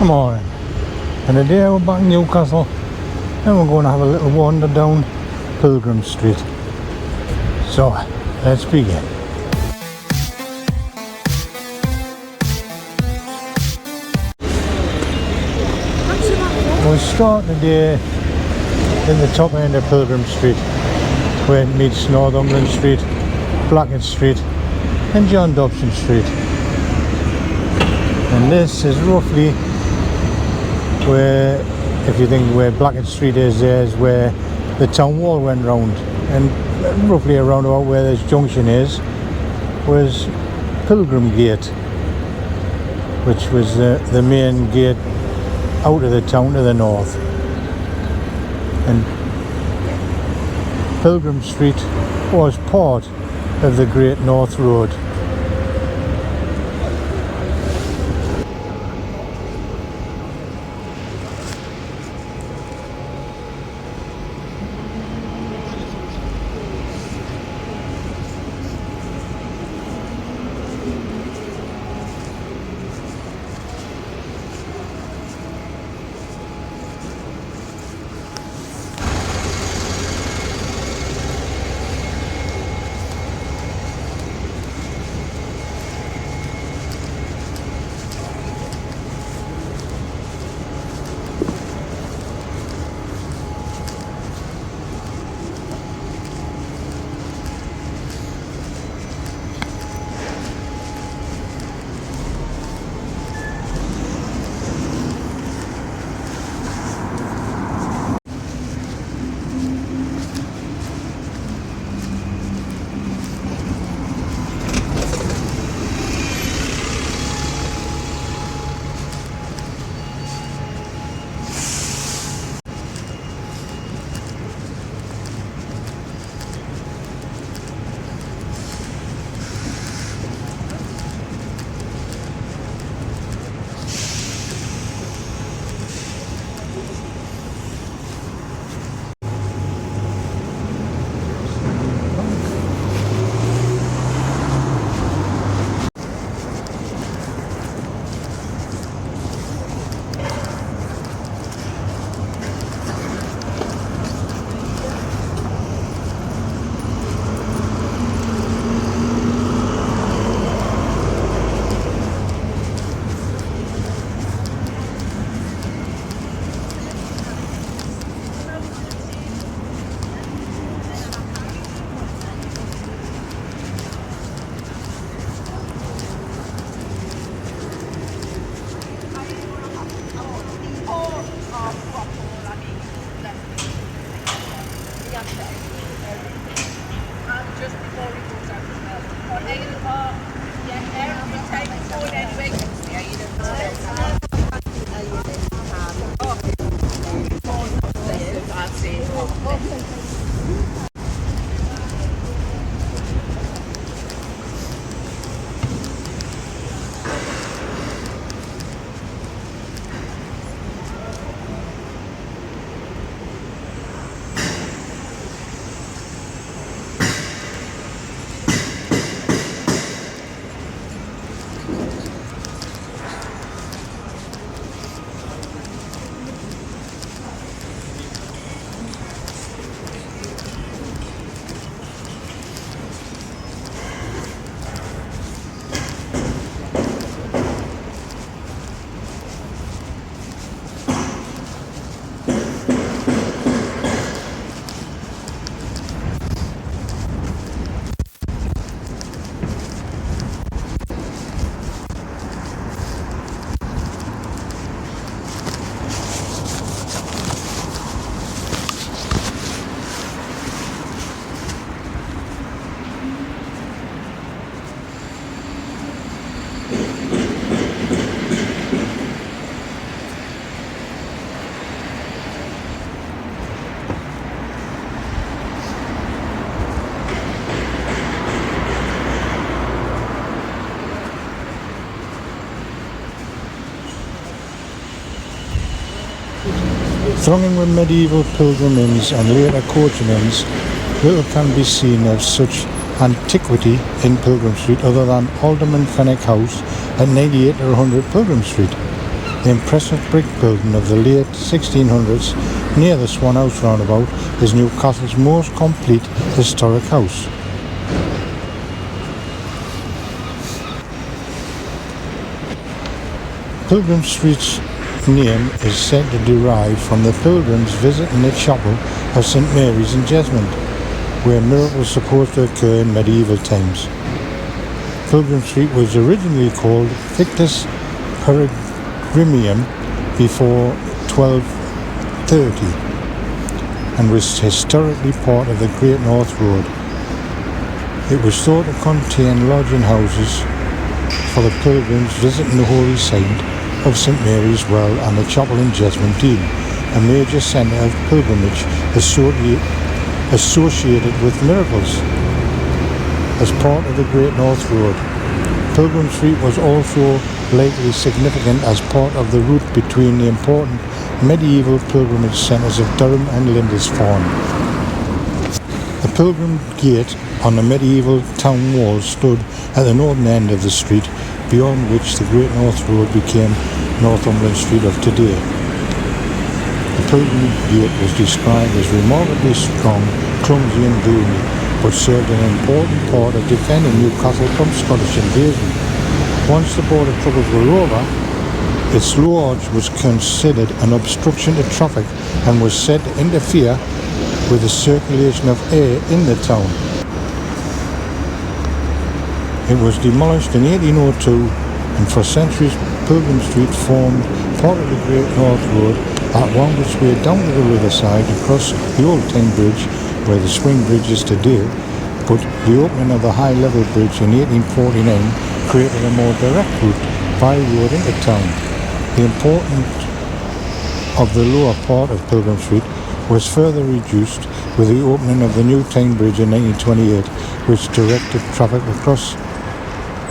Good morning. And today we're back in Newcastle and we're going to have a little wander down Pilgrim Street. So let's begin. We'll start the day in the top end of Pilgrim Street, where it meets Northumberland Street, Blackett Street and John Dobson Street. And this is roughly where, if you think where Blackett Street is, there's where the town wall went round, and roughly around about where this junction is was Pilgrim Gate, which was the main gate out of the town to the north. And Pilgrim Street was part of the Great North Road. Thronging with medieval pilgrim inns and later coaching inns, little can be seen of such antiquity in Pilgrim Street other than Alderman Fenwick House at 98 or 100 Pilgrim Street. The impressive brick building of the late 1600s near the Swan House roundabout is Newcastle's most complete historic house. Pilgrim Street's name is said to derive from the pilgrims visiting the chapel of St Mary's in Jesmond, where miracles supposed to occur in medieval times. Pilgrim Street was originally called Victus Peregrinium before 1230 and was historically part of the Great North Road. It was thought to contain lodging houses for the pilgrims visiting the holy site of St Mary's Well and the chapel in Jesmond, Tyne, a major centre of pilgrimage associated with miracles. As part of the Great North Road, Pilgrim Street was also likely significant as part of the route between the important medieval pilgrimage centres of Durham and Lindisfarne. The Pilgrim Gate on the medieval town wall stood at the northern end of the street, beyond which the Great North Road became Northumberland Street of today. The Pilgrim Gate was described as remarkably strong, clumsy and gloomy, but served an important part of defending Newcastle from Scottish invasion. Once the border troubles were over, its low arch was considered an obstruction to traffic and was said to interfere with the circulation of air in the town. It was demolished in 1802, and for centuries Pilgrim Street formed part of the Great North Road that wound its way down to the riverside across the old Tyne Bridge, where the swing bridge is today, but the opening of the high level bridge in 1849 created a more direct route by road into town. The importance of the lower part of Pilgrim Street was further reduced with the opening of the new Tyne Bridge in 1928, which directed traffic across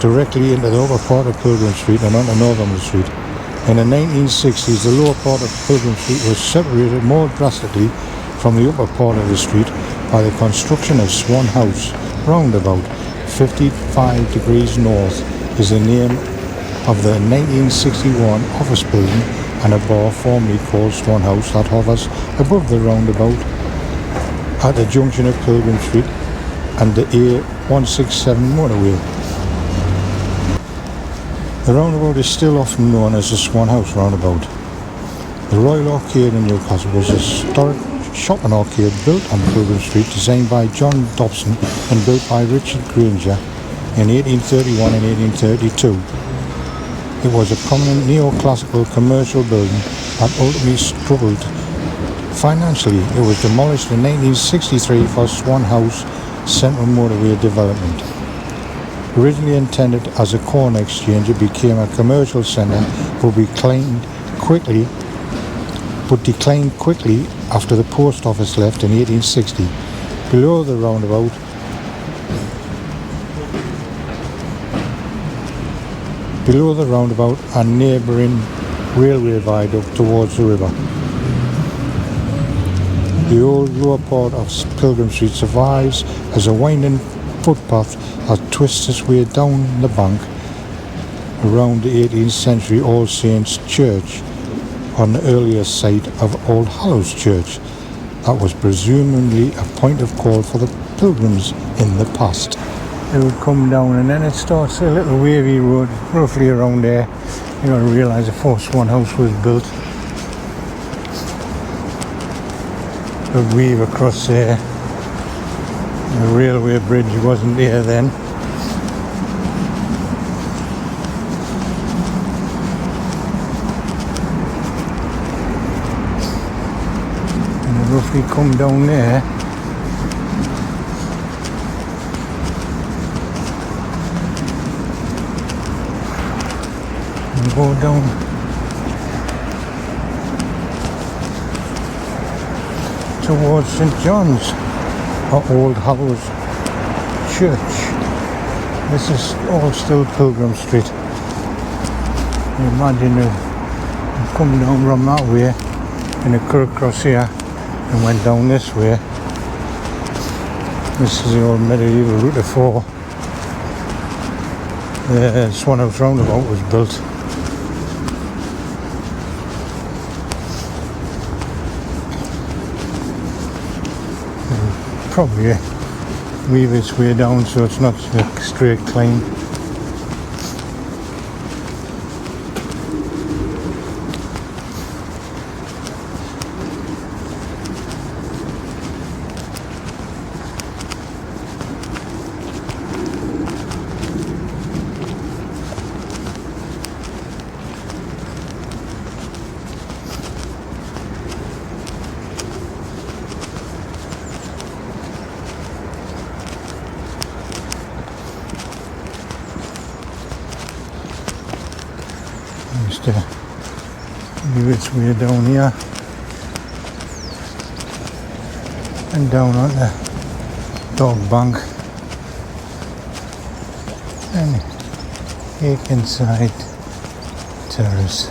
directly into the upper part of Pilgrim Street and onto Northumberland Street. In the 1960s, the lower part of Pilgrim Street was separated more drastically from the upper part of the street by the construction of Swan House roundabout. 55 degrees north is the name of the 1961 office building and a bar formerly called Swan House that hovers above the roundabout at the junction of Pilgrim Street and the A167 motorway. The roundabout is still often known as the Swan House roundabout. The Royal Arcade in Newcastle was a historic shopping arcade built on Pilgrim Street, designed by John Dobson and built by Richard Granger in 1831 and 1832. It was a prominent neoclassical commercial building that ultimately struggled financially. It was demolished in 1963 for Swan House Central Motorway development. Originally intended as a corn exchange, it became a commercial centre but declined quickly after the post office left in 1860. Below the roundabout and neighbouring railway viaduct towards the river. The old lower part of Pilgrim Street survives as a winding footpath that twists its way down the bank around the 18th century All Saints Church on the earlier site of All Hallows Church that was presumably a point of call for the pilgrims in the past. It would come down and then it starts a little wavy road roughly around there. You got to realise the first Swan House was built. A weave across there. The railway bridge wasn't there then. And it roughly come down there. And go down towards St John's or Old Hallows Church. This is all still Pilgrim Street. You imagine you come down from that way and it cut across here and went down this way. This is the old medieval route before the Swan House roundabout was built. probably weave its way down so it's not a straight climb. Just weave its way down here and down on the dog bank and Akenside Terrace.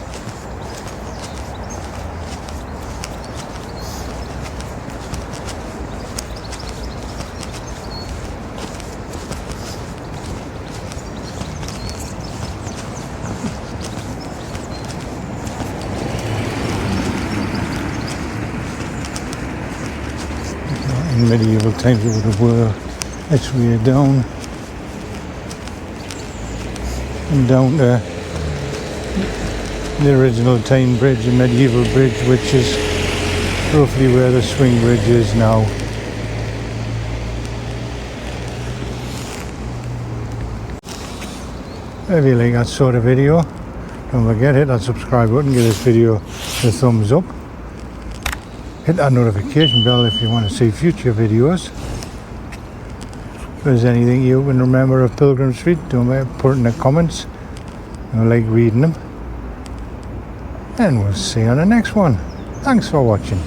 In medieval times it would have worked its way down and down to the original Tyne Bridge, a medieval bridge, which is roughly where the swing bridge is now. If you like that sort of video, don't forget, hit that subscribe button, give this video a thumbs up. Hit that notification bell if you want to see future videos. If there's anything you can remember of Pilgrim Street, don't put it in the comments. I like reading them. And we'll see you on the next one. Thanks for watching.